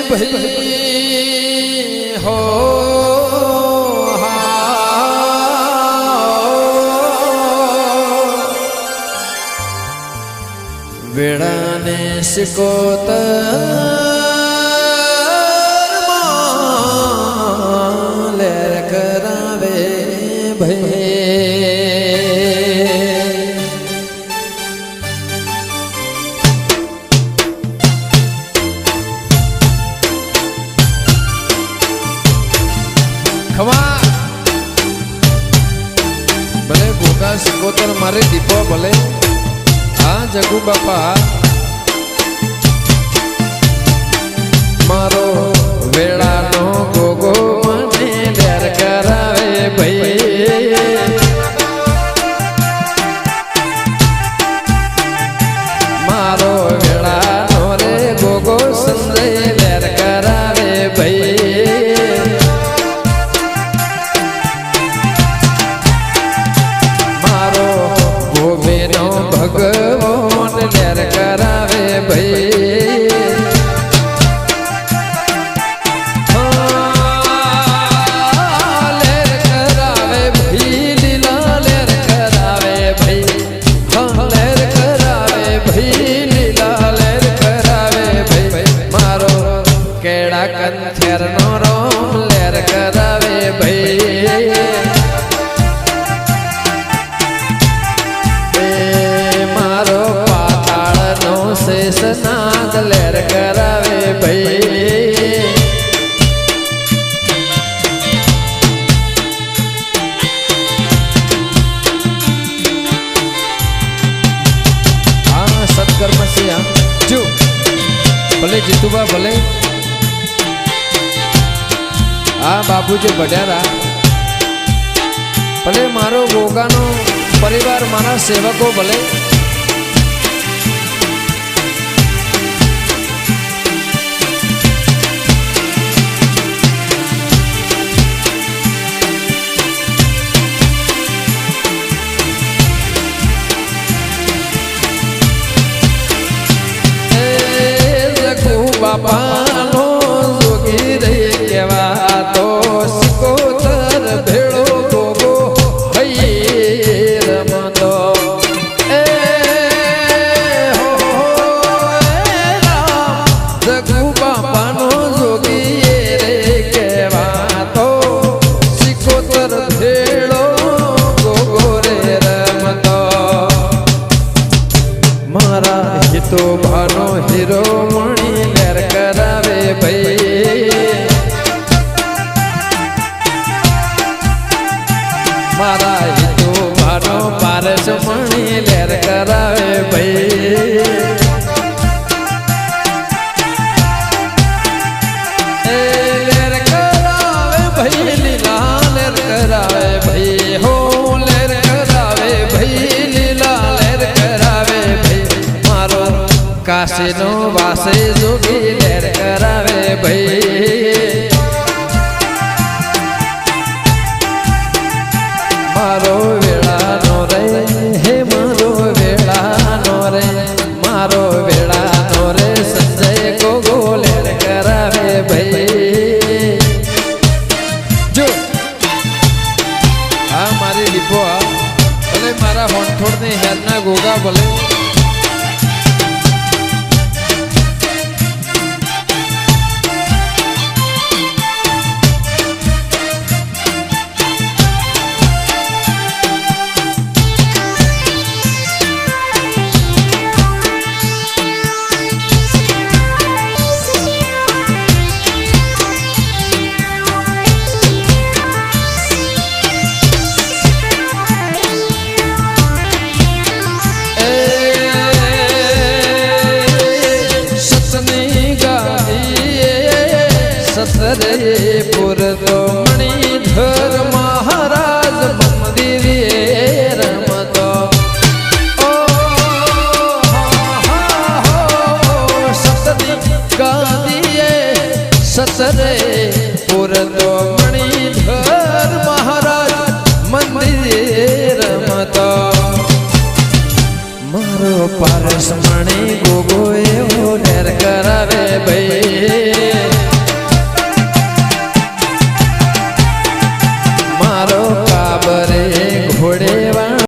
ભાઈ હો વેળાને સિકોતર લેર કરાવે ભાઈ ખમા ભલે ભોગા સિકોતર મારે દીપો ભલે હા જગુ બાપા મારો વેળાનો ગોગો મને લેર કરાવે ભાઈ મારો વેળાનો રે ગોગો સંજય લેર કરાવે ભાઈ મારો ગોબેનો ભગવાન લેર કરાવે ભાઈ કંથેરનો રોમ લેર કરાવે ભાઈ મારો પાતાળનો શેષનાગ લેર કરાવે ભાઈ હા સત્કર્મ છે જો ભલે જીતુબા ભલે આ બાપુજી ભટ્યારા ભલે મારો ગોગાનો પરિવાર મારા સેવકો ભલે બાપાનો જોગી રહી કેવા તો સિકોતર ભેળો ગોગો હૈ રમતો એ હો જગુ બાપાનો જોગી રે કેવા તો સિકોતર ભેળો ગોગો રે રમતો મારા હિતો ભાનો હીરો મણી લેર કરાવે ભાઈ મારા હિતો ભાનો પારસ મણી લેર કરાવે ભાઈ લેર કરાવે ભાઈ લીલા લેર કરાવે ભાઈ હો લેર કરાવે ભાઈ લીલા લેર કરાવે ભાઈ મારો કાશીનો વાસે જોગી લેર કરાવે ભાઈ મારો વેળાનો રે હે મારો વેળાનો રે મારો વેળાનો રે સંજય ગોગો લેર કરાવે ભાઈ જો હા મારી દીપો ભલે મારા હોઠોડની હેરના ગોગા ભલે સતરે પુર તો મણિધર મહારાજ મંદિરે રમતો સતની ગાદીએ સતરે પુર તો મણિધર મહારાજ મંદિરે રમતો મારો પારસ મણી ગોગોએ